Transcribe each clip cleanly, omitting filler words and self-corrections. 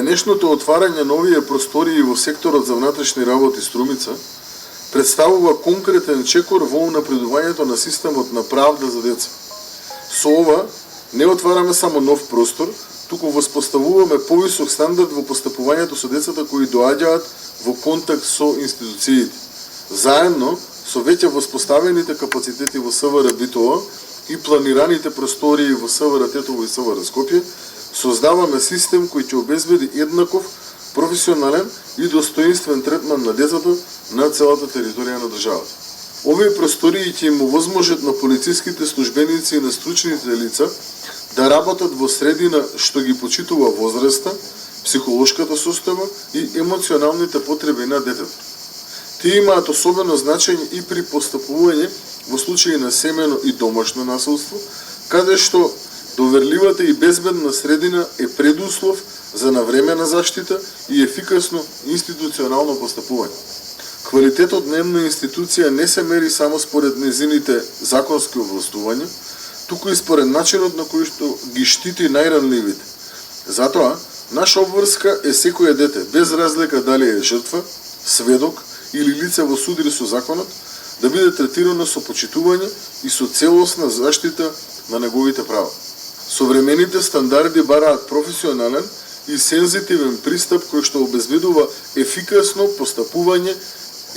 Денешното отварање на овие простории во секторот за внатрешни работи Струмица представува конкретен чекор во унапредувањето на системот на правда за деца. Со ова не отвараме само нов простор, туку воспоставуваме повисок стандард во постапувањето со децата кои доаѓаат во контакт со институциите. Заедно со веќе воспоставените капацитети во СВР Битола и планираните простории во СВР Тетово и СВР Скопје, создаваме систем кој ќе обезбеди еднаков, професионален и достоинствен третман на децата на целата територија на државата. Овие простории ќе им овозможат на полициските службеници и на стручните лица да работат во средина што ги почитува возраста, психолошката состојба и емоционалните потреби на детето. Тие имаат особено значење и при постапување во случаи на семено и домашно насилство, каде што доверливата и безбедна средина е предуслов за навремена заштита и ефикасно институционално постапување. Квалитетот на една институција не се мери само според незините законски овластувања, туку и според начинот на кој што ги штити најранливите. Затоа, наша обврска е секое дете, без разлика дали е жртва, сведок или лице во судир со законот, да биде третирано со почитување и со целосна заштита на неговите права. Современите стандарди бараат професионален и сензитивен пристап кој што обезбедува ефикасно постапување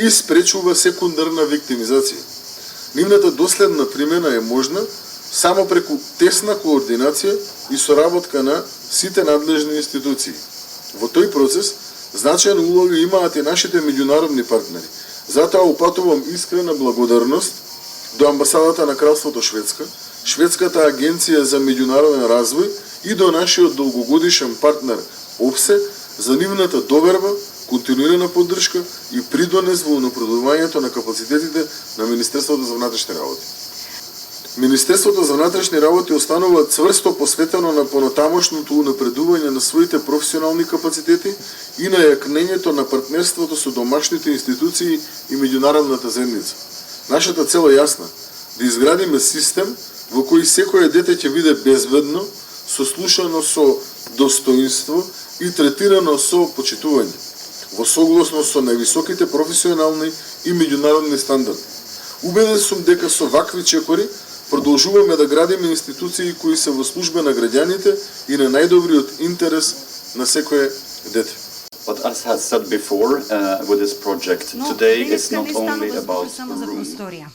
и спречува секундарна виктимизација. Нивната доследна примена е можна само преку тесна координација и соработка на сите надлежни институции. Во тој процес значајна улога имаат и нашите меѓународни партнери. Затоа упатувам искрена благодарност до амбасадата на Кралството Шведска, Шведската агенција за меѓународен развој и до нашиот долгогодишен партнер ОПСЕ за нивната доверба, континуирана поддршка и придонес во унапредувањето на капацитетите на Министерството за внатрешни работи. Министерството за внатрешни работи останува цврсто посветено на понатамошното унапредување на своите професионални капацитети и на јакнењето на партнерството со домашните институции и меѓународната заедница. Нашата цел е јасна – да изградиме систем во кој секое дете ќе биде безбедно, сослушано со достоинство и третирано со почитување, во согласност со највисоките професионални и меѓународни стандарди. Убеден сум дека со вакви чекори продолжуваме да градиме институции кои се во служба на граѓаните и на најдобриот интерес на секое дете. But as has said before, with this project, today is not only about просторија.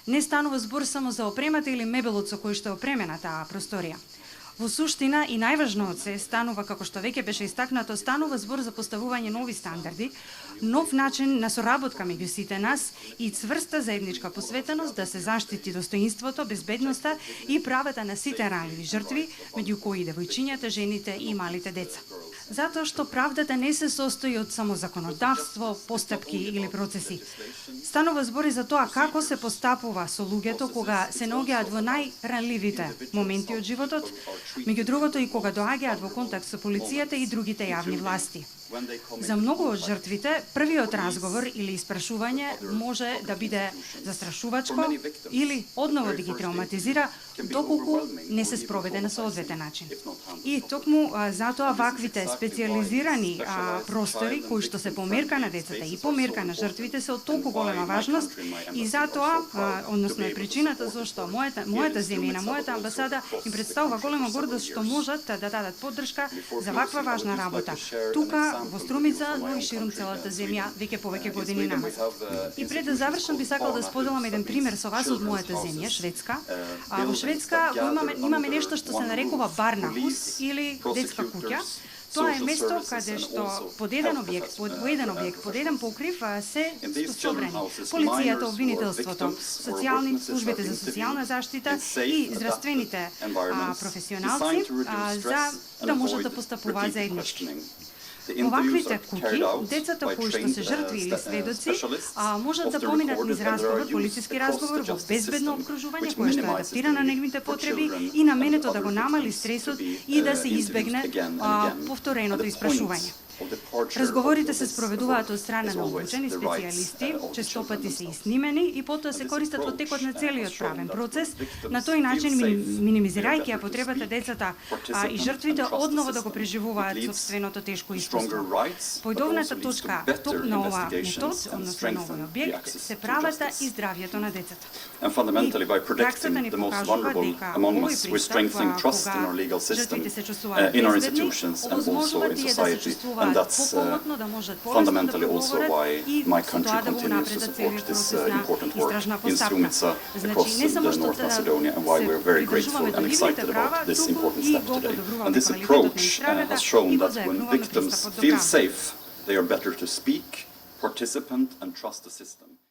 Не станува збор само за опремата или мебелот со кој што е опремена таа просторија. Во суштина и најважно од се станува, како што веќе беше истакнато, станува збор за поставување нови стандарди, нов начин на соработка меѓу сите нас и цврста заедничка посветеност да се заштити достоинството, безбедноста и правата на сите ранливи жртви, меѓу кои девојчињата, жените и малите деца. Затоа што правдата не се состои од само законодавство, постапки или процеси. Станува збор и за тоа како се постапува со луѓето кога се наоѓаат во најранливите моменти од животот, меѓу другото и кога доаѓаат во контакт со полицијата и другите јавни власти. За многу од жртвите, првиот разговор или испрашување може да биде застрашувачко или одново да ги травматизира, доколку не се спроведе на соодветен начин. И токму затоа ваквите специјализирани простори кои што се померка на децата и померка на жртвите се од толку голема важност и затоа, односно е причината зашто мојата земја и на мојата амбасада им представува голема гордост што можат да дадат поддршка за ваква важна работа. Тука во Струмица, но и ширум целата земја, веќе повеќе години назад. И пред да завршам би сакал да споделам еден пример со вас од мојата земја, Шведска. Во Шведска имаме нешто што се нарекува барнахус или детска куќа. Тоа е место каде што под еден објект, под еден покрив се собрани полицијата, обвинителството, службите за социјална заштита и здравствените професионалци за да можат да постапуваат заеднички. Оваквите куќи, децата кои што се жртви или сведоци, можат да поминат низ разговор, полициски разговор во безбедно обкружување кое што адаптира на неговите потреби и наменето да го намали стресот и да се избегне повтореното испрашување. Разговорите се спроведуваат од страна на обучени специјалисти, честопати се и снимени и потоа се користат во текот на целиот правен процес, на тој начин минимизирајќи ја потребата децата и жртвите одново да го преживуваат собственото тешко искуство. Појдовната точка на ова метод, односно на овој објект, се правата и здравјето на децата. And fundamentally, by protecting the most vulnerable among us, we're strengthening trust in our legal system, in our institutions, and also in society. And that's fundamentally also why my country continues to support this important work in Strumica across the North Macedonia, and why we're very grateful and excited about this important step today. And this approach has shown that when victims feel safe, they are better to speak, participate, and trust the system.